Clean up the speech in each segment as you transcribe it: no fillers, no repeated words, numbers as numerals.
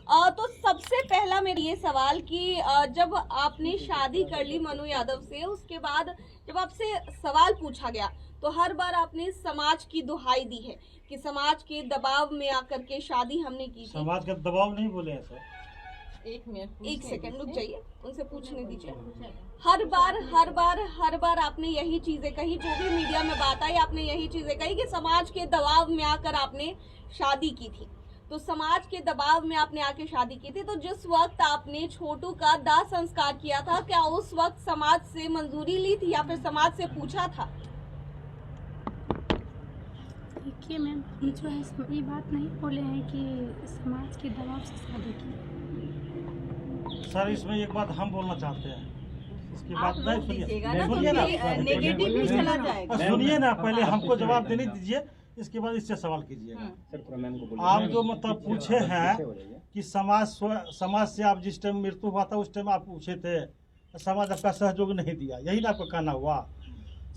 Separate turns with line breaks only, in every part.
तो सबसे पहला मेरा ये सवाल कि जब आपने शादी कर ली मनु यादव से, उसके बाद जब आपसे सवाल पूछा गया तो हर बार आपने समाज की दुहाई दी है कि समाज के दबाव में आकर के शादी हमने की थी।
समाज का दबाव नहीं बोले हैं सर।
एक सेकंड रुक जाइए, उनसे पूछने दीजिए। हर बार आपने यही चीजें कही, जो भी मीडिया में बात आई आपने यही चीजें कही कि समाज के दबाव में आकर आपने शादी की थी। तो समाज के दबाव में आपने आके शादी की थी, तो जिस वक्त आपने छोटू का दाह संस्कार किया था, क्या उस वक्त समाज से मंजूरी ली थी या फिर समाज से पूछा था?
देखिए मैम, जो है ये बात नहीं बोले हैं कि समाज के दबाव से शादी की।
सर इसमें एक बात हम बोलना चाहते हैं, इसकी बात नहीं सुनिए ना, सुनिए ना, पहले हमको जवाब देने दीजिए, इसके बाद इससे सवाल कीजिएगा। आप जो मतलब पूछे हैं कि समाज से आप जिस टाइम मृत्यु हुआ था उस टाइम आप पूछे थे, समाज आपका सहयोग नहीं दिया, यही ना आपका कहना हुआ।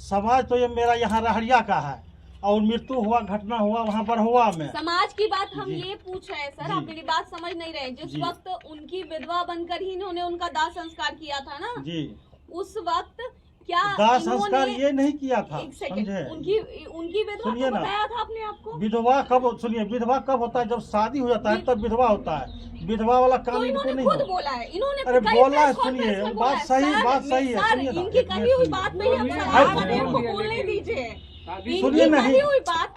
समाज तो ये मेरा यहाँ रहरिया का है और मृत्यु हुआ, घटना हुआ वहाँ पर हुआ में।
समाज की बात हम ये पूछ रहे हैं सर, आप मेरी बात समझ नहीं रहे। जिस वक्त उनकी विधवा बनकर ही इन्होंने उनका दाह संस्कार किया था ना जी, उस वक्त क्या
दाह संस्कार ये नहीं किया था?
समझे? उनकी विधवा को बताया था आपने आपको?
विधवा कब, सुनिए, विधवा कब होता है? जब शादी हो जाता है तब विधवा होता है। विधवा वाला काम इनको नहीं
खुद बोला है इन्होंने।
अरे बोला है, सुनिए, बात सही है, सुनिए
इनकी कही हुई बात पे हम सवाल कर रहे हैं, उनको बोलने दीजिए।
सुनिए नहीं,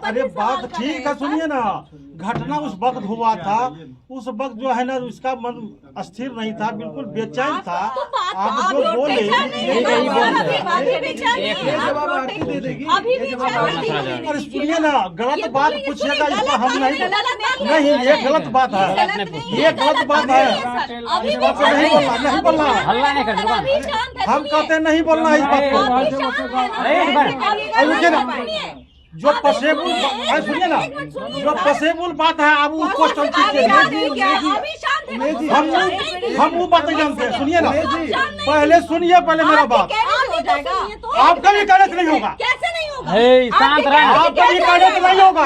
अरे बात ठीक है, सुनिए ना। घटना उस वक्त हुआ था, उस वक्त जो है ना उसका मन स्थिर नहीं था, बिल्कुल बेचैन था। आप जो बोले अरे सुनिए ना, गलत बात पूछिएगा, इसको हम नहीं, ये गलत बात है, ये गलत बात है, इस बात को नहीं बोलना, हम कहते नहीं बोलना है इस बात को। जो पसेबुल, सुनिए ना, जो पसेबुल बात है आप उसको हम वो बात जानते हैं। सुनिए ना, पहले सुनिए, पहले मेरा बात। आपका भी कहने से नहीं होगा, आपका भी कहने से नहीं होगा,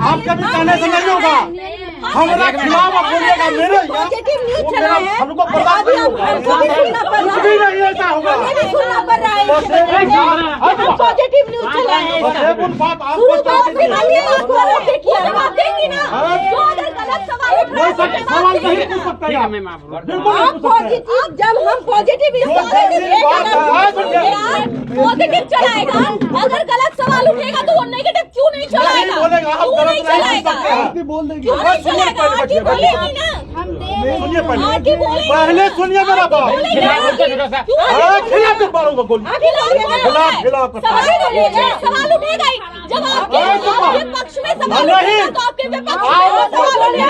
आपका भी कहने से नहीं होगा। हमारा खिलाफ आप बोलिएगा, मेरे हमको बर्दाश्त नहीं होगा, कुछ भी नहीं ऐसा होगा। पसेबुल बात आपको सवाल नहीं पूछ सकते,
जब हम पॉजिटिव चलाएगा, अगर गलत सवाल उठेगा तो वो नेगेटिव क्यों नहीं चलाएगा?
पहले सुनिए मेरा बात, खिलाफ मारूंगा गोली,
सवाल उठेगा ही। जब आपके पक्ष में सवाल उठेगा तो आपके विपक्ष में सवाल उठेगा।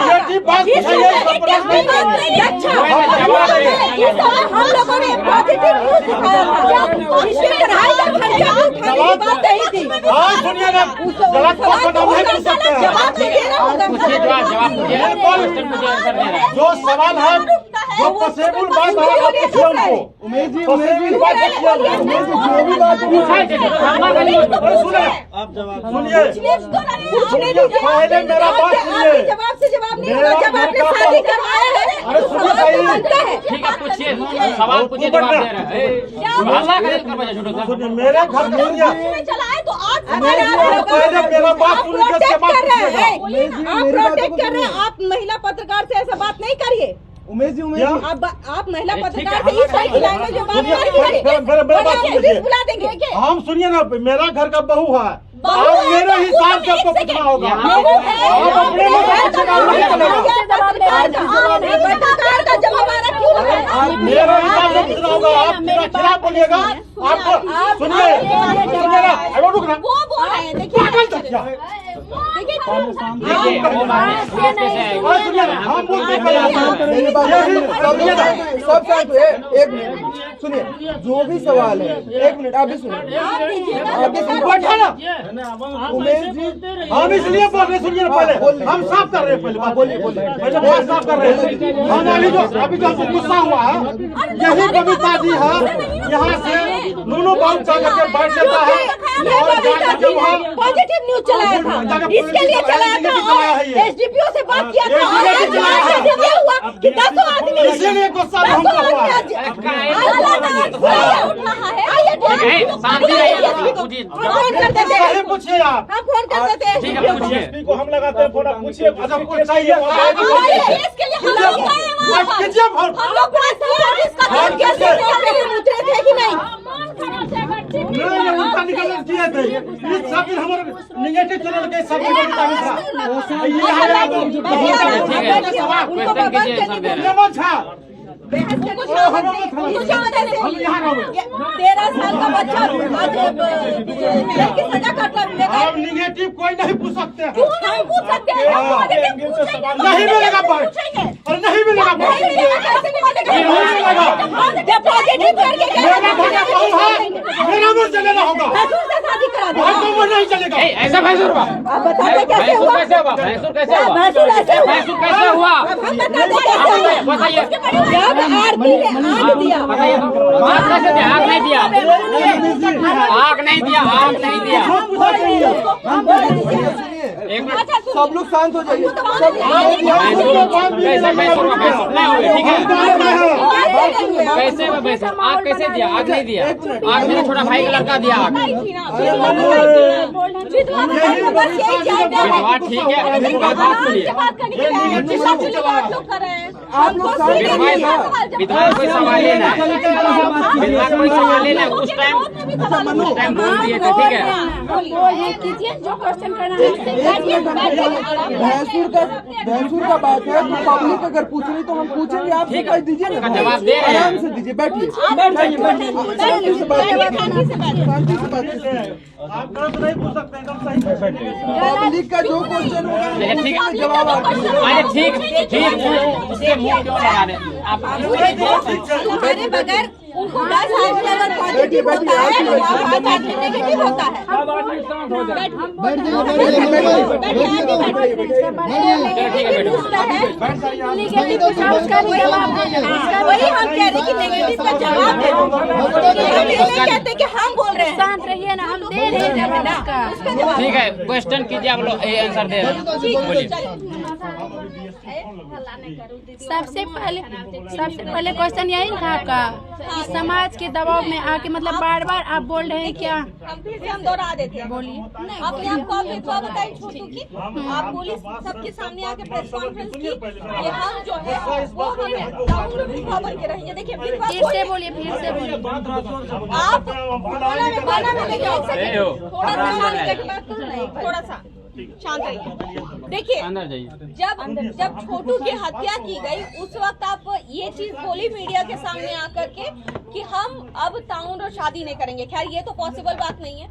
हम लोगों ने पॉजिटिव न्यूज दिखाया था, इसमें पढ़ाई का खर्चा उठाने की बात नहीं थी।
सुनिए ना, गलत
जवाब नहीं देना होगा।
जो सवाल है, जो पसेबुल बात है, आप पूछिए उनको, पसेबुल बात आप जवाब सुनिए, पहले मेरा बात सुनिए।
जवाब से जवाब नहीं होगा, जब आपने शादी करवाया है।
अरे सुनिए,
सवाल पूछिए, जवाब दे रहे हैं।
सुनिए, मेरे घर में
चलाए तो आज
पहले मेरा बात सुनिए,
आप प्रोटेक्ट कर रहे हैं। आप महिला पत्रकार से ऐसा बात नहीं करिए।
उमेश जी,
आप महिला पत्रकार से इस तरह की लैंग्वेज में बात नहीं करिए, बुला देंगे।
हम सुनिए ना, मेरा घर का बहू है, आप मेरे हिसाब से आपको पूछना होगा। आप अपने
पत्रकार का जवाब आ रहा क्यों है?
आप मेरे हिसाब से पूछना होगा। आप मेरा खिलाफ बोलिएगा, आपको सुनिए ना, रुक ना,
वो बोल रहे हैं, देखिए
हम बोलते
एक मिनट सुनिए, जो भी सवाल है, एक मिनट आप भी सुनिए,
उमेश जी, हम इसलिए बोल रहे, सुनिए ना, पहले हम साफ कर रहे हैं, पहले बोलिए, पहले बात साफ कर रहे हैं। हम अभी जो हमको गुस्सा हुआ है, यही कविता जी है, यहाँ से दोनों बात करके बैठ जाता है।
पॉजिटिव न्यूज चलाया था, इसके लिए चलाया था और एसडीपीओ से बात किया था और ये हुआ कि 10 आदमी
इसीलिए गुस्सा हमको हुआ।
उठ रहा है। आइए
शांति रहिए, पूछिए।
फोन करते थे,
सही पूछिए आप।
हम फोन करते थे
ठीक है, पूछिए।
एसपी को हम लगाते हैं फोन, आप पूछिए। अच्छा कुछ चाहिए
इसके लिए हम लोग गए हैं वहाँ पर।
कीजिए फोन।
हम लोग पुलिस का काम किया थे कि नहीं?
नहीं उनका निकल किए थे। ये सब दिन हमारे निगेटिव चैनल के सब दिन
उनको बर्बाद करने को उनको जमा देते। 13 साल का बच्चा आज जेल की सजा काटता मिलेगा।
आप निगेटिव कोई नहीं पूछ सकते हैं।
क्यों नहीं पूछ सकते हैं? हम पॉजिटिव पूछेंगे।
नहीं मिलेगा पर और नहीं मिलेगा पर
नहीं मिलेगा, कैसे नहीं मिलेगा? जब पॉजिटिव करके
मेरा भैया कौन है? मेरा मुंह चलेना होगा।
भैंसुर से शादी करा दो।
और तो वो नहीं चलेगा।
ऐसा भैंसुर हुआ?
आप बताइए कैसे हुआ?
कैसे हुआ? भैंसुर कैसे हुआ?
भैंसुर ऐसे हुआ।
भैंसुर कैसे हुआ?
हम बताते कैसे हुआ?
बताइए।
जब आरती ने आग दिया,
बताइए। आग कैसे दिया? आग नहीं दिया। आग नहीं दिया। आग नहीं दिया।
हम बोले दीजिए।
एक मिनट।
अच्छा
सब लोग शांत हो जाइए।
कैसे भैंसुर हुआ? भैंसुर नहीं हुए, ठीक है। कैसे हुआ भैंसुर? आग कैसे दिया? आग नहीं दिया। आग मेरा छोटा भाई का लड़का दिया आग।
बस यही चाहते हैं।
विधवा ठीक है, विधवा बात सुनिए।
आप लोग
विधवा कोई सवाल ही नहीं। विधवा कोई सवाल ही नहीं। उस टाइम बोल दिए थे, ठीक है।
कीजिए जो क्वेश्चन करना है
भैंसुर का बात है तो पब्लिक अगर पूछ रही तो हम पूछेंगे। आप
ठीक है।
कह दीजिए ना,
जवाब दे रहे हैं।
आराम से दीजिए, बैठिए। शांति से बात कीजिए।
आप गलत नहीं पूछ सकते, एकदम सही से बैठिए।
पब्लिक का जो क्वेश्चन होगा
ठीक है।
जवाब आप दीजिए।
अरे ठीक ठीक उसके मुंह क्यों लगा रहे? आप
हमारे बगैर उनको 10 आदमी अगर पॉजिटिव होता है तो 5 आदमी नेगेटिव होता है। वही हम कह रहे कि नेगेटिव का जवाब दे। हम ये नहीं कहते कि हम बोल रहे हैं।
शांत रहिए ना, हम दे रहे हैं जवाब का।
ठीक है, क्वेश्चन कीजिए। आप लोग आंसर दे रहे हैं, बोलिए।
सबसे पहले क्वेश्चन यही था आपका कि समाज के दबाव में आके मतलब बार बार आप बोल रहे हैं क्या?
हम फिर से हम दोहरा देते हैं। बोलिए अपने आप को आप विधवा बताई छोटू की। आप बोली सबके सामने आके प्रेस कॉन्फ्रेंस की कि हम जो है वो हम विधवा बन के रहेंगे। देखिए विधवा
फिर से बोलिए, फिर से बोलिए।
आप बाना में देखिए, एक सेकंड, थोड़ा सा शांत रहिए, थोड़ा सा शांत रहिए। देखिए
अंदर जाइए।
जब छोटू की हत्या की गई उस वक्त आप ये चीज बोली मीडिया के सामने आकर के कि हम अब ताउन और शादी नहीं करेंगे। खैर ये तो पॉसिबल बात नहीं है।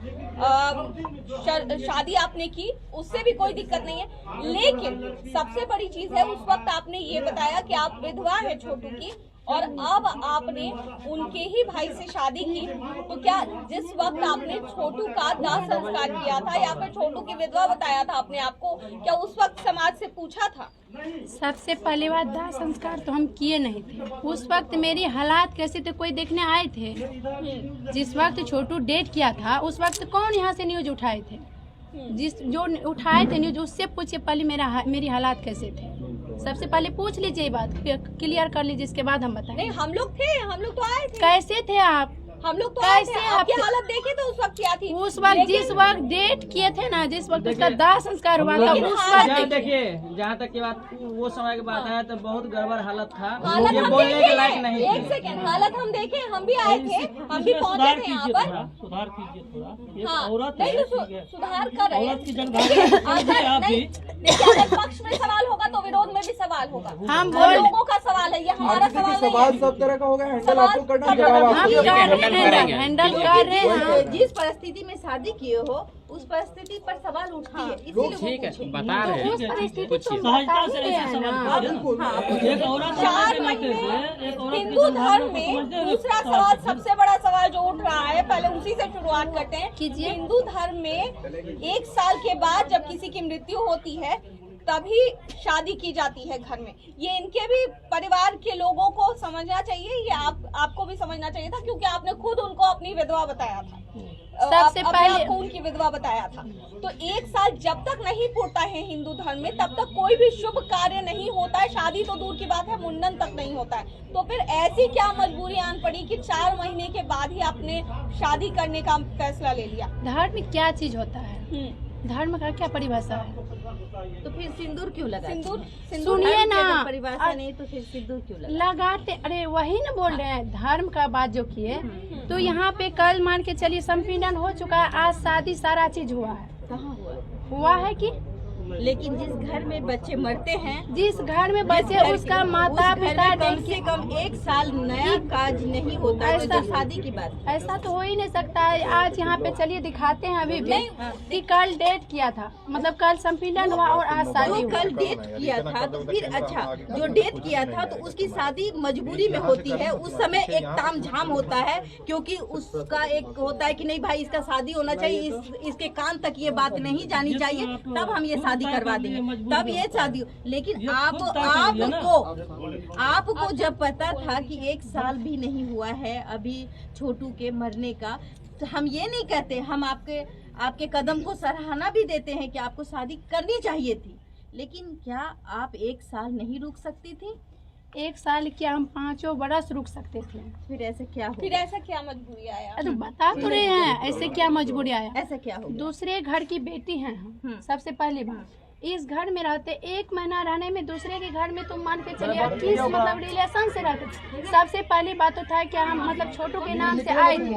शादी आपने की, उससे भी कोई दिक्कत नहीं है, लेकिन सबसे बड़ी चीज है उस वक्त आपने ये बताया कि आप विधवा है छोटू की और अब आपने उनके ही भाई से शादी की। तो क्या जिस वक्त आपने छोटू का दाह संस्कार किया था या फिर छोटू की विधवा बताया था अपने आप को, क्या उस वक्त समाज से पूछा था?
सबसे पहली बात, दाह संस्कार तो हम किए नहीं थे। उस वक्त मेरी हालात कैसे थे कोई देखने आए थे? जिस वक्त छोटू डेट किया था उस वक्त कौन यहाँ से न्यूज उठाए थे? जो उठाए थे न्यूज उससे पूछिए पहले मेरी हालात कैसे थे। सबसे पहले पूछ लीजिए, ये बात क्लियर कर लीजिए, इसके बाद हम बताएं।
नहीं हम लोग थे, हम लोग तो आए थे।
कैसे थे आप?
हम लोग तो आए थे।
कैसे
आपकी
आप-
हालत देखे तो उस वक्त क्या थी?
उस वक्त जिस वक्त डेट किए थे ना, जिस वक्त उसका दाह संस्कार हुआ था
लेकिन
उस
हालत
वक्त
देखिए, जहाँ तक की बात वो समय की बात है तो बहुत गड़बड़ हालत था।
हालत
ये
हम
बोलने
देखे
के लायक
हैं।
नहीं
एक सेकंड, हालत हम देखे, हम भी आए थे, हम भी पहुंचे थे यहाँ पर।
सुधार कीजिए थोड़ा।
हाँ, नहीं तो सुधार कर रहे हैं।
औरत की जनभावना
अगर
आप
नहीं,
भी।
देखिए अगर पक्ष में सवाल होगा तो विरोध में भी सवाल होगा।
हम
हम लोगों का सवाल है, ये हमारा
आप
सवाल
देखिए,
नहीं
सवाल
है।
सब तरह का होगा, हैंडल
सवाल
आपको करना,
सब
जवाब
तरह का
आपको
हम
देना।
हैंडल कर रहे हैं।
जिस परिस्थिति में शादी किए हो उस परिस्थिति पर सवाल उठती है, इसीलिए वो
ठीक है,
पूछे।
बता रहे
उस
हैं,
परिस्थिति को
पूछिए।
सहजता से
बताइए
ऐसे
ना।
सवाल
बिल्कुल।
एक औरत
4
के नाते
महीने
से एक औरत की
हिंदू
जनभावना
धर्म
को
में
समझते हुए
दूसरा सवाल, सबसे बड़ा सवाल जो उठ रहा है, पहले उसी से शुरुआत करते हैं।
कीजिए।
हिंदू धर्म में 1 साल के बाद जब किसी की मृत्यु होती है तभी शादी की जाती है घर में। ये इनके भी परिवार के लोगों को समझना चाहिए, ये आपको भी समझना चाहिए था, क्योंकि आपने खुद उनको अपनी विधवा बताया था,
सबसे पहले
आपको उनकी विधवा बताया था। तो 1 साल जब तक नहीं पूरता है हिंदू धर्म में, तब तक कोई भी शुभ कार्य नहीं होता है। शादी तो दूर की बात है, मुंडन तक नहीं होता है। तो फिर ऐसी क्या मजबूरी आन पड़ी कि 4 महीने के बाद ही आपने शादी करने का फैसला ले लिया?
धर्म क्या चीज होता है, धर्म का क्या परिभाषा है?
तो फिर सिंदूर क्यों लगा?
सिंदूर
सुनिए ना,
परिभाषा नहीं तो फिर सिंदूर क्यों लगा?
लगाते, अरे वही ना बोल रहे हैं, धर्म का बात जो किए। तो यहाँ पे कल मान के चलिए संपीड़न हो चुका है, आज शादी सारा चीज हुआ है।
कहाँ
हुआ है कि
लेकिन जिस घर में बच्चे मरते हैं,
जिस घर में बच्चे, उसका माता पिता
कम से कम 1 साल नया काज नहीं होता है, तो शादी की बात।
ऐसा तो हो ही नहीं सकता है। आज यहाँ पे चलिए दिखाते हैं अभी भी कि कल डेट किया था, मतलब कल संपीड़न हुआ और आज शादी हुआ।
कल डेट किया था तो फिर अच्छा, जो डेट किया था तो उसकी शादी मजबूरी में होती है। उस समय एक तामझाम होता है, क्योंकि उसका एक होता है कि नहीं भाई इसका शादी होना चाहिए, इसके कान तक ये बात नहीं जानी चाहिए, तब हम ये शादी करवा देंगे, तब ये शादी। लेकिन आपको जब पता था कि 1 साल भी नहीं हुआ है अभी छोटू के मरने का, तो हम ये नहीं कहते, हम आपके कदम को सराहना भी देते हैं कि आपको शादी करनी चाहिए थी, लेकिन क्या आप 1 साल नहीं रुक सकती थी?
1 साल क्या, हम 5 बरस रुक सकते थे।
फिर ऐसे क्या हो?
फिर ऐसा क्या मजबूरी आया?
अरे बता तो रहे हैं, ऐसे क्या मजबूरी आया?
ऐसा क्या हो?
दूसरे घर की बेटी हैं हम। सबसे पहली बात, इस घर में रहते 1 महीना रहने में दूसरे के घर में तुम मान के चलिए किस मतलब रिलेशन से रहते। सबसे पहली बात तो था कि हम मतलब छोटू के नाम से आए थे,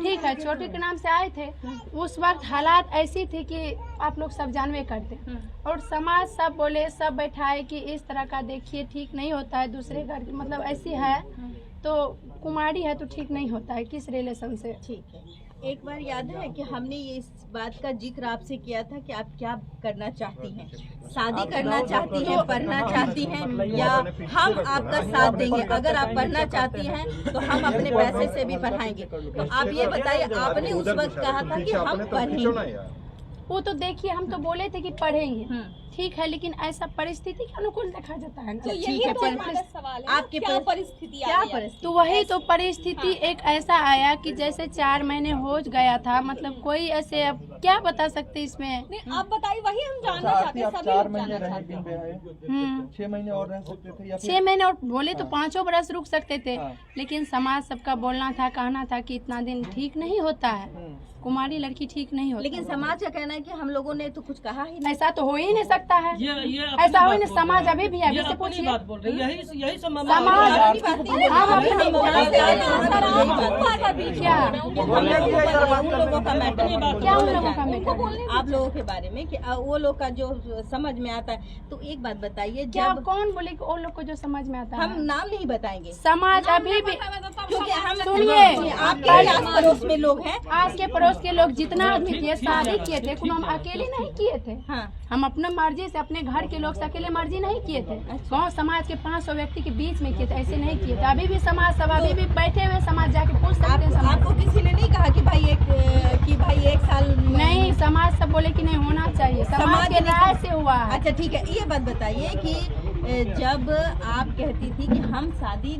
ठीक है, छोटू के नाम से आए थे। उस वक्त हालात ऐसी थी कि आप लोग सब जानवे करते, और समाज सब बोले, सब बैठाए कि इस तरह का देखिए ठीक नहीं होता है, दूसरे घर की मतलब ऐसी है तो कुमारी है तो ठीक नहीं होता है किस रिलेशन से।
ठीक है, एक बार याद है कि हमने ये इस बात का जिक्र आपसे किया था कि आप क्या करना चाहती हैं, शादी करना चाहती हैं, पढ़ना चाहती हैं, या हम आपका साथ देंगे? अगर आप पढ़ना चाहती हैं तो हम अपने पैसे से भी पढ़ाएंगे। तो आप ये बताइए, आपने उस वक्त कहा था कि हम पढ़ेंगे।
वो तो देखिए, हम तो बोले थे कि पढ़ेंगे, ठीक है, लेकिन ऐसा परिस्थिति के अनुकूल देखा जाता है ना।
तो यही तो हमारा सवाल है,
आपके
क्या परिस्थिति आ गई है?
तो वही तो परिस्थिति एक ऐसा आया कि जैसे 4 महीने हो गया था, मतलब कोई ऐसे, अब क्या बता सकते इसमें?
नहीं, आप बताइए, वही हम जानना चाहते हैं। सभी
4
लोग
महीने
जानना
रहे
चाहते हैं।
बिन ब्याहे, 6 महीने और रह सकते थे या
6 महीने और बोले तो 5 बरस रुक सकते थे, लेकिन समाज सबका बोलना था, कहना था कि इतना दिन ठीक नहीं होता है, कुमारी लड़की ठीक नहीं होती।
लेकिन समाज का कहना है कि हम लोगों ने तो कुछ कहा ही नहीं।
ऐसा तो हो ही नहीं सकता है,
ये
ऐसा हो ही नहीं। समाज अभी भी है,
ये
से
अपनी
पूछिए।
बात बोल रही है, यही सब मामला
समाज
है।
हम
क्या उन लोगों का मैटर,
क्या उन लोगों का मैटर?
आप लोगों के बारे में कि वो लोग का जो समझ में आता है। तो एक बात बताइए,
क्या
जब
कौन बोले कि वो लोग को जो समझ में आता
हम
है?
नाम नहीं बताएंगे,
समाज अभी भी,
क्योंकि हम
सुनिए,
आपके आस पड़ोस में लोग हैं।
आज के पड़ोस के लोग जितना आदमी किए, शादी किए थे, हम अकेले नहीं किए थे।
हाँ,
हम अपने मर्जी से, अपने घर के लोग से अकेले मर्जी नहीं किए थे, गाँव समाज के 500 व्यक्ति के बीच में किए थे, ऐसे नहीं किए थे। अभी भी समाज सब अभी भी बैठे हुए समाज जाके पूछ सकते हैं। समाज
आपको किसी ने नहीं कहा कि भाई 1 साल
नहीं, समाज सब बोले कि नहीं होना चाहिए, समाज के राय से हुआ है।
अच्छा ठीक है, ये बात बताइए कि जब आप कहती थी कि हम शादी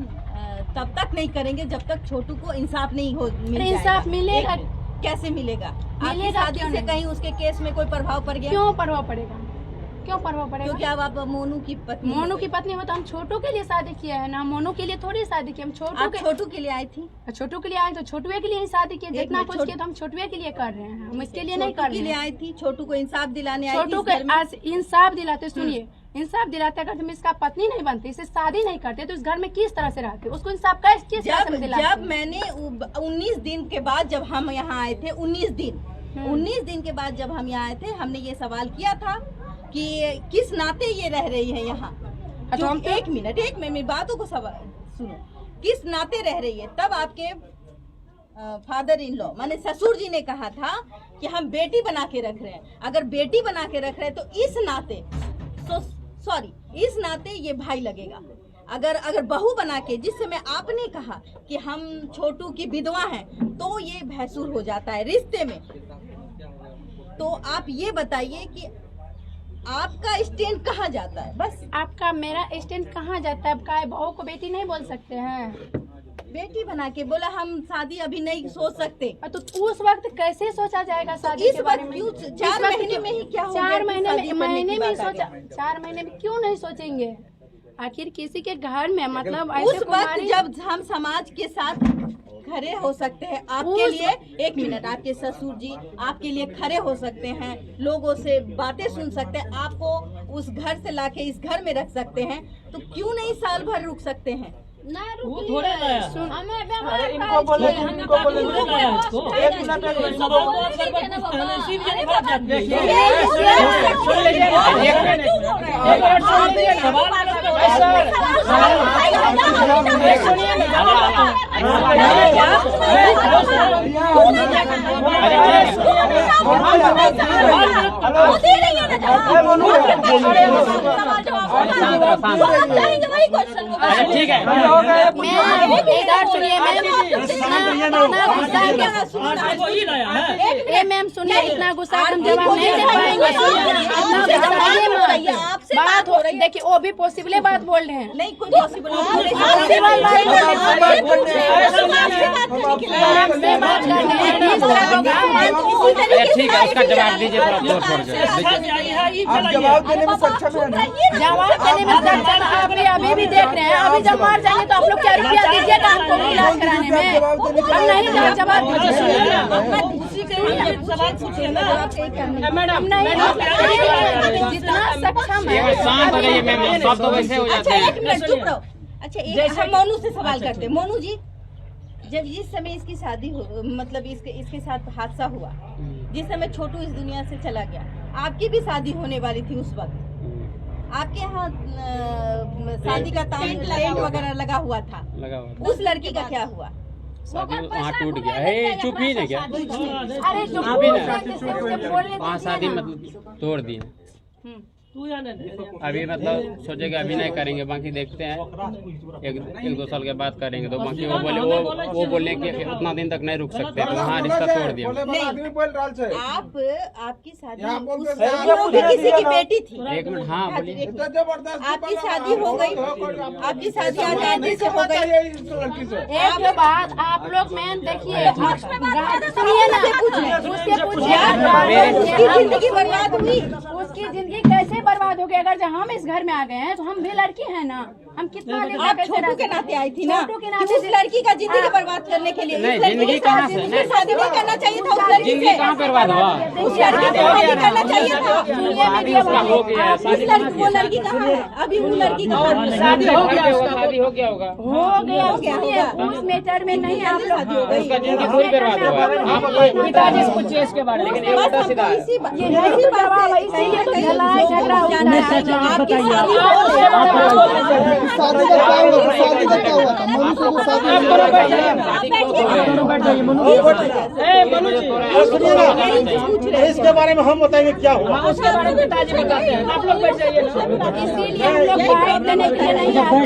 तब तक नहीं करेंगे जब तक छोटू को इंसाफ नहीं हो मिल जाएगा।
इंसाफ मिलेगा,
कैसे मिलेगा? आपकी
मिलेगा
शादी
क्यों
से
नहीं?
कहीं उसके केस में कोई प्रभाव पड़ गया?
क्यों प्रभाव पड़ेगा, क्यों प्रभाव पड़ेगा?
क्योंकि अब आप मोनू की पत्नी,
मोनू की पत्नी हो तो हम छोटू के लिए शादी किया है ना, मोनू के लिए थोड़ी शादी की। हम
आप छोटू के लिए आई थी,
छोटू के लिए आए तो छोटुए के लिए ही शादी किए, जितना कुछ किया तो हम छोटुए के लिए कर रहे हैं, हम इसके लिए नहीं कर
के
रहे
लिए
हैं।
आई थी, छोटू को इंसाफ दिलाने आई थी।
छोटू
इस
के
घर में।
आज इंसाफ दिलाते, सुनिए, इंसाफ दिलाते अगर तुम इसका पत्नी नहीं बनते, इसे शादी नहीं करते, तो इस घर में किस तरह से रहते? उसको इंसाफ किस तरह से दिलाते?
जब मैंने 19 दिन के बाद जब हम यहाँ आए थे, 19 दिन के बाद जब हम यहाँ आए थे, हमने ये सवाल किया था कि किस नाते ये रह रही है यहाँ।
तो हम
एक मिनट मेरी बातों को सुनो, किस नाते रह रही है? तब आपके फादर इन लॉ माने ससुर जी ने कहा था कि हम बेटी बना के रख रहे हैं। अगर बेटी बना के रख रहे हैं तो इस नाते ये भाई लगेगा। अगर बहू बना के, जिस समय आपने कहा कि हम छोटू की विधवा हैं, तो ये भैंसुर हो जाता है रिश्ते में। तो आप ये बताइए कि आपका स्टैंड कहाँ जाता है? बस
आपका मेरा स्टैंड कहाँ जाता है? अब काय बहू को बेटी नहीं बोल सकते हैं?
बेटी बना के बोला हम शादी अभी नहीं सोच सकते।
तो उस वक्त कैसे सोचा जाएगा शादी
इस
के बारे
वक्त
में?
क्यों 4 महीने में ही क्या हो गया?
4 महीने
शादी
में
करने की बात आ
सोचा,
गई।
4 महीने में क्यों नहीं सोचेंगे? आखिर किसी के घर में मतलब
उस
ऐसे
वक्त
कुमारी
जब हम समाज के साथ खड़े हो सकते हैं, आपके लिए 1 मिनट, आपके ससुर जी आपके लिए खड़े हो सकते हैं, लोगों से बातें सुन सकते हैं, आपको उस घर से लाके इस घर में रख सकते हैं, तो क्यों नहीं साल भर रुक सकते हैं?
ना
वो थोड़े लाया।
अरे इनको बोले
एक मिनट
ठीक है।
मैम सुनिए, इतना गुस्सा हम जवाब नहीं दे पाएंगे। बात हो रही, देखिए वो भी पॉसिबल बात बोल रहे हैं।
नहीं कुछ पॉसिबल
ठीक है, उसका जवाब दीजिए थोड़ा जोर शोर से।
आप जवाब देने में सक्षम है ना?
जवाब देने में सक्षम अभी भी देख रहे हैं। अभी जब मार जाएंगे तो आप लोग क्या रुपया दीजिएगा हमको इलाज कराने में? हम नहीं जवाब
मैडम
नहीं, जितना सक्षम है।
शांत हो जाइए मैम, सब तो वैसे हो जाते
अच्छा
हैं।
1 मिनट चुप रहो। अच्छा हम मोनू से सवाल करते हैं। मोनू जी, जब जिस समय इसकी शादी हो, मतलब इसके साथ हादसा हुआ, जिस समय छोटू इस दुनिया से चला गया, आपकी भी शादी होने वाली थी उस वक्त। आपके यहाँ शादी का टेंट वगैरह लगा हुआ था,
लगा हुआ
उस लड़की का क्या हुआ?
शादी वहाँ टूट गया है। चुप ही नहीं क्या?
अरे जो
आप ही ना।
बोलने
वहाँ शादी मतलब तोड़ दी अभी मतलब सोचे कि अभी नहीं करेंगे, बाकी देखते हैं एक 2 साल के बाद करेंगे। तो बाकी वो बोले कि उतना दिन तक नहीं रुक सकते, तो वहाँ रिश्ता तोड़ दिया।
आपकी शादी वो भी किसी की बेटी थी।
1 मिनट, हाँ बोलिए।
आपकी शादी हो गई, आपकी शादी आज आदमी से हो गई।
एक बात आप लोग मैन देखिए, सुनिए ना, उससे पूछिए
उसकी जिंदगी बर्बाद हुई।
उसकी जिंदगी कैसे बर्बाद हो गई? अगर जब हम इस घर में आ गए हैं तो हम भी लड़की हैं ना, हम कितना
आप छोटू के नाते आई थी ना,
छोटू के
कि
नाते
उस लड़की का जिंदगी बर्बाद करने के लिए
नहीं,
इस लड़की
जिंदगी
के
कहाँ
साथ
से?
जिंदगी शादी नहीं करना चाहिए था। उस लड़की
जिंदगी
से
कहाँ बर्बाद हुआ?
उस लड़की से शादी करना चाहिए था।
शादी उसका हो गया है, शादी
वो लड़की कहाँ है? अभी वो लड़की कहाँ है?
शादी हो गया होगा, शादी हो गया होगा।
हो गया सुनिए, उस मैटर में नहीं आप लोग
उसका जिंदगी थोड़ी बर्बाद हुआ। आप
पिताजी से पूछिए इसके बारे में।
लेकिन ये उल्टा सीधा है।
यही करवा, इसीलिए तो लड़ाई झगड़ा होता है।
आपकी शादी
शादी का क्या हुआ? शादी का क्या हुआ था? मोनू से वो शादी
शादी क्यों
इसके बारे में हम बताएंगे क्या हुआ।
उसके बारे में पिताजी बताते हैं, आप लोग बैठ जाइए ना।
इसीलिए हम लोग बाहर देने के लिए नहीं आते,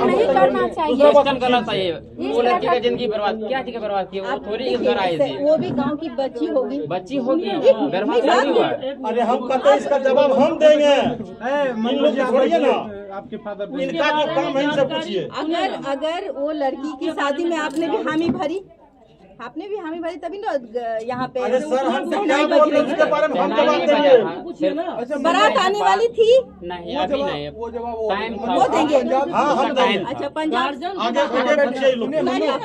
नहीं करना चाहिए।
क्वेश्चन गलत है ये। वो लड़की का जिंदगी बर्बाद, क्या चीज बर्बाद की? वो थोड़ी इस घर आई थी,
वो भी गांव की बच्ची होगी।
बच्ची होगी, बर्बाद थोड़ी हुआ।
अरे हम कहते हैं इसका जवाब हम देंगे, इन लोग छोड़िए ना।
आपके फादर
इनका जो काम है इनसे पूछिए।
अगर वो लड़की की शादी में आपने भी हामी भरी, आपने भी हामी भरी तभी ना यहाँ पे
अरे सर हम क्या बोल रहे हैं इसके बारे में हम जवाब देंगे।
बारात आने वाली थी।
नहीं अभी नहीं, टाइम था।
वो देंगे।
हाँ हम देंगे।
अच्छा पंजाब
आगे बैठिए लोग। बैठिए आप।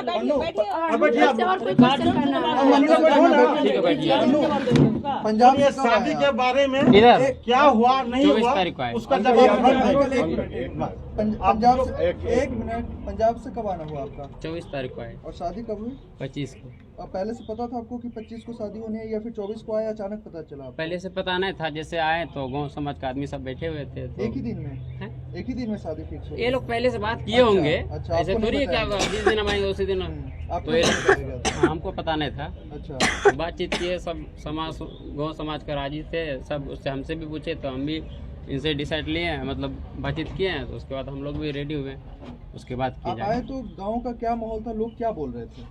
और कोई क्वेश्चन करना है?
ठीक है, बैठिए।
पंजाब
ये शादी के बारे में
इधर
क्या हुआ नहीं
24
हुआ
तारीख को आए।
उसका जवाब हम देंगे।
पंजाब से 1 मिनट, पंजाब से कब आना हुआ आपका?
24 तारीख को आए,
और शादी कब हुई?
25 को।
और पहले से पता था आपको कि 25 को शादी होनी है या फिर 24 को आया अचानक पता चला आपको?
पहले से पता नहीं था, जैसे आए तो गांव समाज का आदमी सब बैठे हुए थे तो
एक ही दिन में?
हैं?
एक ही दिन में शादी फिक्स हो गई?
ये लोग पहले से बात किए होंगे,
अच्छा,
ऐसे
आपको
थोड़ी
नहीं
है क्या
बताया?
जिस दिन हम आएंगे उसी दिन।
आपको
तो ये
नहीं बताया?
हाँ, हमको पता नहीं था।
अच्छा,
बातचीत किए, सब समाज गांव समाज का राजी थे सब, उससे हमसे भी पूछे तो हम भी इनसे डिसाइड लिए, मतलब बातचीत किए हैं। तो उसके बाद हम लोग भी रेडी हुए, उसके बाद किया
आप आए
जाए।
तो गांव का क्या माहौल था? लोग क्या बोल रहे थे?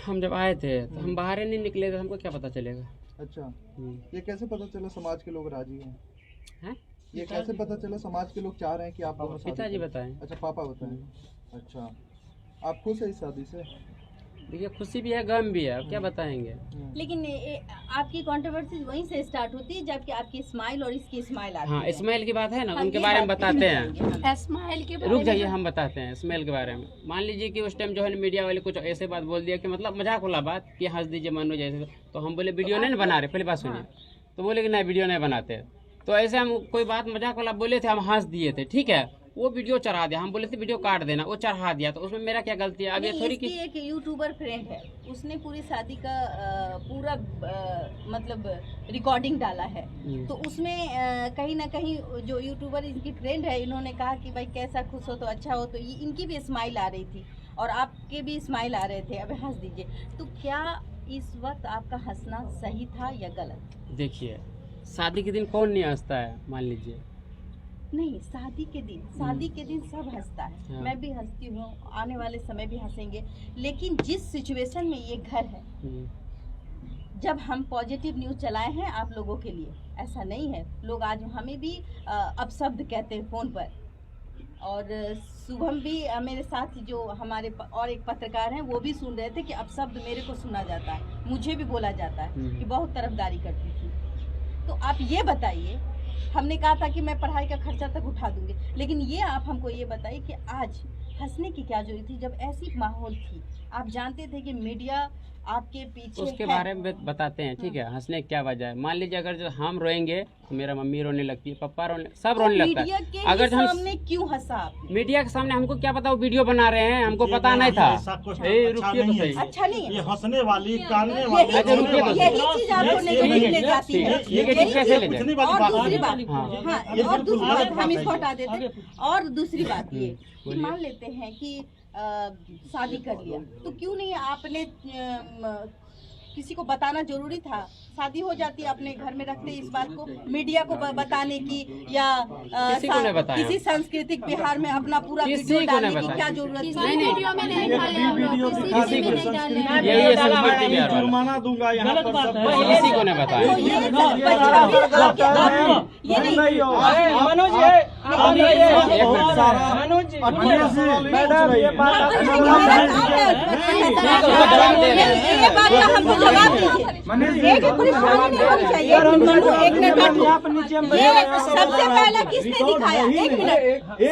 हम जब आए थे तो हम बाहर ही नहीं निकले थे, हमको क्या पता चलेगा।
अच्छा, ये कैसे पता चला समाज के लोग राजी हैं?
हैं?
ये कैसे पता चला समाज के लोग चाह रहे हैं कि आप दोनों शादी
पिताजी
करें?
बताएं।
अच्छा, पापा बताएं। अच्छा, आप खुश है इस शादी से?
देखिए खुशी भी है, गम भी है, अब क्या बताएंगे।
लेकिन आपकी कंट्रोवर्सी वहीं से स्टार्ट होती है जबकि आपकी स्माइल और इसकी स्माइल आती
हाँ
है।
इस्माइल की बात है ना,
हाँ,
उनके
ये
बारे में
बात
बताते हैं।
स्माइल के बारे
रुक
में
जाइए, हम बताते हैं इस्माइल के बारे में। मान लीजिए कि उस टाइम जो है मीडिया वाले कुछ ऐसे बात बोल दिया कि मतलब मजाक वाला बात कि हंस दीजिए मनो जैसे, तो हम बोले वीडियो नहीं बना रहे, पहली बात सुनिए। तो बोले कि नहीं वीडियो नहीं बनाते। तो ऐसे हम कोई बात मजाक वाला बोले थे, हम हंस दिए थे, ठीक है। वो वीडियो चढ़ा दिया, हम बोले थे वीडियो काट देना, वो चढ़ा दिया, तो उसमें मेरा क्या गलती है? अब ये थोड़ी कि
एक यूट्यूबर फ्रेंड है, उसने पूरी शादी का पूरा मतलब रिकॉर्डिंग डाला है। तो उसमें कहीं ना कहीं जो यूट्यूबर इनकी फ्रेंड है, इन्होंने कहा कि भाई कैसा खुश हो तो अच्छा हो, तो इनकी भी स्माइल आ रही थी और आपके भी स्माइल आ रहे थे, अब हंस दीजिए। तो क्या इस वक्त आपका हंसना सही था या गलत?
देखिए शादी के दिन कौन नहीं हंसता है, मान लीजिए।
नहीं, शादी के दिन सब हंसता है।
हाँ।
मैं भी हंसती हूँ, आने वाले समय भी हंसेंगे। लेकिन जिस सिचुएशन में ये घर है, जब हम पॉजिटिव न्यूज चलाए हैं आप लोगों के लिए, ऐसा नहीं है। लोग आज हमें भी अपशब्द कहते हैं फ़ोन पर, और शुभम भी मेरे साथ जो हमारे और एक पत्रकार हैं वो भी सुन रहे थे कि अपशब्द मेरे को सुना जाता है, मुझे भी बोला जाता है कि बहुत तरफदारी करती थी। तो आप ये बताइए, हमने कहा था कि मैं पढ़ाई का खर्चा तक उठा दूंगी, लेकिन ये आप हमको ये बताइए कि आज हंसने की क्या जरूरत थी जब ऐसी माहौल थी? आप जानते थे कि मीडिया आपके पीछे
उसके
है।
बारे में बताते हैं, ठीक है। हंसने की क्या वजह है? मान लीजिए अगर जो हम रोएंगे तो मेरा मम्मी रोने लगती है, पापा रोने, सब रोने लगता
मीडिया
है।
के
अगर हम
सामने क्यों हंसा आप?
मीडिया के सामने हमको क्या पता वो वीडियो बना रहे हैं, हमको पता नहीं था।
ऐसा कुछ
ए,
अच्छा
रुकिए तो
नहीं
सही।
है।
अच्छा नहीं है।
ये हंसने वाली, कानने वाली,
यही
अच्छा, रुकिए तो
चीज आपको नहीं ले जाती है।
ये कैसे ले
पूछने
जाए?
वाली
और
बात
दूसरी
है।
बात,
हाँ।
हाँ,
ये
और दूसरी
बिल्कुल
बात
अलग
हम
बात
इसको
है।
हटा देते हैं। और दूसरी बात ये कि
बोलिए।
मान लेते हैं कि शादी कर लिया, तो क्यों नहीं आपने किसी को बताना जरूरी था? शादी हो जाती, अपने घर में रखते इस बात को, मीडिया को बताने की या
किसी को नहीं बताया।
किसी सांस्कृतिक बिहार में अपना पूरा
किसी
वीडियो
को
डालने
नहीं
की
बताया।
क्या जरूरत थी?
किसी वीडियो में नहीं डाले हम लोग, किसी में नहीं डाले हैं।
यही है संस्कृति बिहार वाला।
जुर्माना दूंगा यहाँ पर सब।
किसी को नहीं
तो
बताया।
ये ये नहीं,
मनोज
ये बात का हमको जवाब दीजिए। एक परेशानी नहीं होनी चाहिए। एक मिनट बैठो। ये सबसे पहला किसने दिखाया? एक मिनट,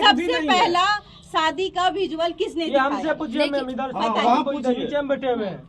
सबसे पहला शादी का विजुअल किसने
ये हमसे
दिखाया?
पूछिए, मैम इधर
बताइए।
नीचे में बैठे हुए हैं।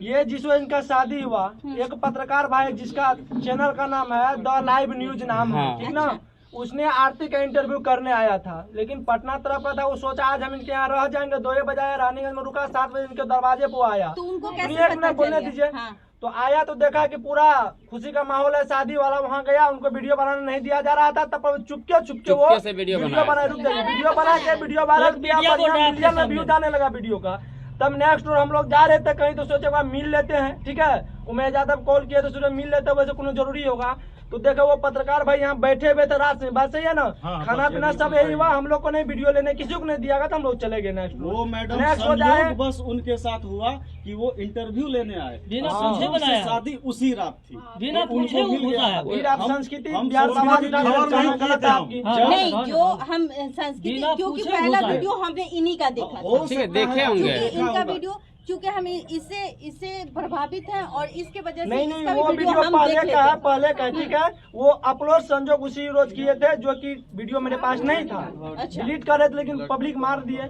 ये जिस वजह इनका शादी हुआ, एक पत्रकार भाई जिसका चैनल का नाम है द लाइव न्यूज नाम है,
हाँ।
ठीक ना, उसने आरती का इंटरव्यू करने आया था, लेकिन पटना तरफ का था। वो सोचा आज हम इनके यहाँ रह जाएंगे, 2 बजे रानीगंज में रुका, 7 बजे इनके दरवाजे पे आया।
तो उनको कैसे
एक मिनट
पता
बोलने
चल
दीजिए।
गया? हाँ।
तो आया तो देखा कि पूरा खुशी का माहौल है, शादी वाला। वहाँ गया, उनको वीडियो बनाने नहीं दिया जा रहा था, तब चुपके वो
चुपके से वीडियो
बना, रुक जाइए, वीडियो बना के वीडियो वायरल किया, बढ़िया मीडिया में व्यू आने लगा वीडियो का। तब नेक्स्ट डोर हम लोग जा रहे थे कहीं, तो सोचे मिल लेते हैं, ठीक है। उमेश यादव कॉल किया तो सोचे मिल लेते, वैसे कोनो जरूरी होगा। तो देखो वो पत्रकार भाई यहाँ बैठे हुए थे रात में, बात सही है ना।
हाँ,
खाना
बस
पीना
ये
सब यही हुआ, हम लोग को नहीं वीडियो लेने, किसी को नहीं दिया गया, तो हम लोग चले गए नेक्स्ट
वो मैडम
नेक्स्ट हो जाए।
संयोग बस उनके साथ हुआ कि वो इंटरव्यू लेने आए,
बिना
संयोग
पूछे
से
बनाया।
शादी उसी रात थी,
बिना
तो
पूछे
उनको मिल
होता
गया।
है। फिर आप
हम-
संस्कृति
हम
बिहार
सोचते
समाज
थे
का
कि खबर नहीं
गलत
किए थे
है
हम।
आपकी।
नहीं, जो हम संस्कृति,
बिना
क्योंकि
पूछे
पहला
होता है।
वीडियो हमने इन्हीं का देखा
हो
था।
ठीक है,
सकता
देखे होंगे।
क्योंकि
देखा
इनका
होगा।
वीडियो, क्योंकि हम इससे प्रभावित हैं और इसके वजह से
नहीं
इसका
वो
भी
वीडियो
हम
पहले
देख
का है,
लेते हैं।
पहले का, ठीक है। वो अपलोड संजोग उसी रोज किए थे, जो कि वीडियो मेरे पास नहीं था।
अच्छा।
डिलीट कर रहे थे, लेकिन पब्लिक मार दिए।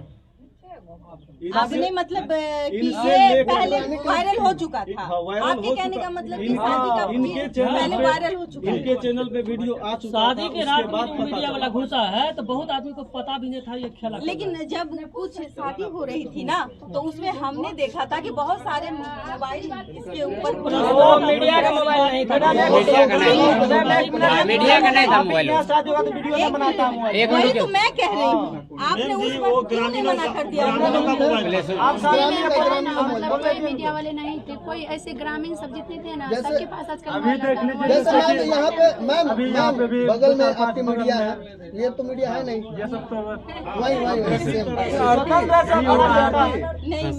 आपने मतलब कि
इनसे
ये
लेकर-
पहले वायरल हो चुका था।
हाँ, वायरल
आपके
हो
कहने
चुका।
का मतलब कि
इनके-
शादी का
इनके
पहले
चैनल
वायरल हो चुका
इनके
है।
चैनल पे वीडियो आ चुका
शादी
था,
के
उसके
रात
बाद
में
पता
मीडिया
चला।
वाला घुसा है तो बहुत आदमी को पता भी नहीं था ये खेला।
लेकिन जब कुछ शादी हो रही थी ना, तो उसमें हमने देखा था कि बहुत सारे मोबाइल इसके ऊपर
वो मीडिया का मोबाइल नहीं था।
मीडिया का नहीं, मीडिया का नहीं था मोबाइल।
शादी हुआ तो वीडियो नहीं बनाता हूँ।
एक
वही
मिनट
तो मैं कह रही हूँ, आपने
मैम
उस
जी,
वक्त
वो
क्यों नहीं
ग्रामीणों
मना
का
कर दिया?
ग्रामीणों का मोबाइल था।
आप सामने
मतलब कोई मीडिया वाले नहीं थे, कोई ऐसे ग्रामीण सब जितने थे ना, सबके पास आजकल
अभी देख लीजिए
जैसे मैम यहाँ पे मैम
अभी यहाँ पे भी
बगल में आपकी मीडिया है, ये तो मीडिया है नहीं,
ये सब तो
वही सेम।
नहीं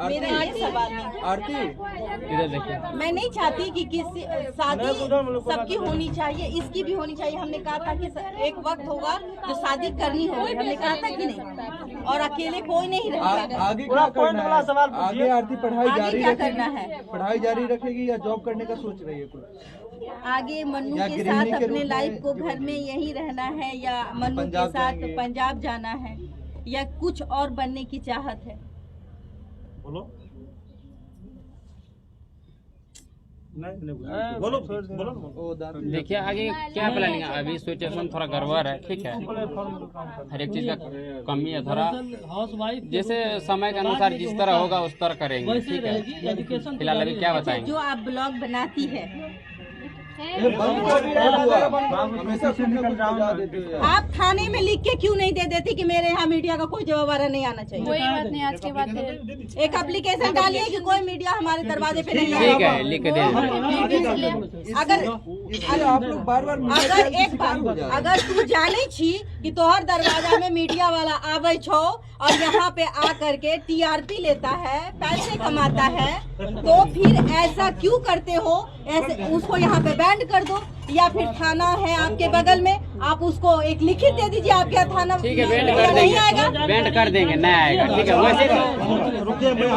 मेरा ये सवाल नहीं।
आरती
इधर देखिए।
मैं नहीं चाहती कि किसी शादी सबकी होनी चाहिए, इसकी भी होनी चाहिए। हमने कहा था कि एक वक्त होगा जो शादी करनी होगी, हमने कहा था कि नहीं, और अकेले कोई नहीं रहेगा।
आगे क्या करना है? आगे आरती पढ़ाई
आगे
जारी
क्या करना है?
पढ़ाई जारी रखेगी या जॉब करने का सोच रही है कुछ?
आगे मन्नू
या
के
गृहिणी
साथ
के
अपने
रूप
लाइफ
में
को
जो
घर में यहीं रहना है, या मन्नू के
पंजाब
साथ
जाएंगे।
पंजाब जाना है, या कुछ और बनने की चाहत है?
बोलो नहीं बोलो बोलो।
देखिए आगे क्या प्लानिंग है, अभी सिचुएशन थोड़ा गड़बड़ है, ठीक है, हर एक चीज का कमी है थोड़ा,
हाउस वाइफ
जैसे समय के अनुसार जिस तरह होगा उस तरह करेंगे,
वैसे
ठीक
रहेगी,
है।
एजुकेशन
फिलहाल अभी क्या बताएंगे।
जो आप ब्लॉग बनाती है,
हमेशा कुछ ना कुछ बजा देते हैं।
आप थाने में लिख के क्यों नहीं दे देती कि मेरे यहाँ मीडिया का कोई जवाब नहीं आना चाहिए?
कोई बात नहीं, आज के बाद है।
एक एप्लीकेशन डालिए कि कोई मीडिया हमारे दरवाजे पे नहीं
ठीक
आएगा।
है, लिख के दे देंगे।
अगर
इससे आप लोग बार-बार
अगर एक बात, अगर तू जाने छी कि तोहर दरवाजा में मीडिया वाला आवे छो और यहाँ पे आ करके टीआरपी लेता है, पैसे कमाता है, तो फिर ऐसा क्यों करते हो? ऐसे उसको यहाँ पे बैंड कर दो, या फिर थाना है आपके बगल में, आप उसको एक लिखित दे दीजिए आपके यहाँ थाना
ठीक है, बैंड कर
नहीं आएगा।
देंगे, बैंड कर देंगे, नहीं आएगा, ठीक है। वैसे
रुकिए मैं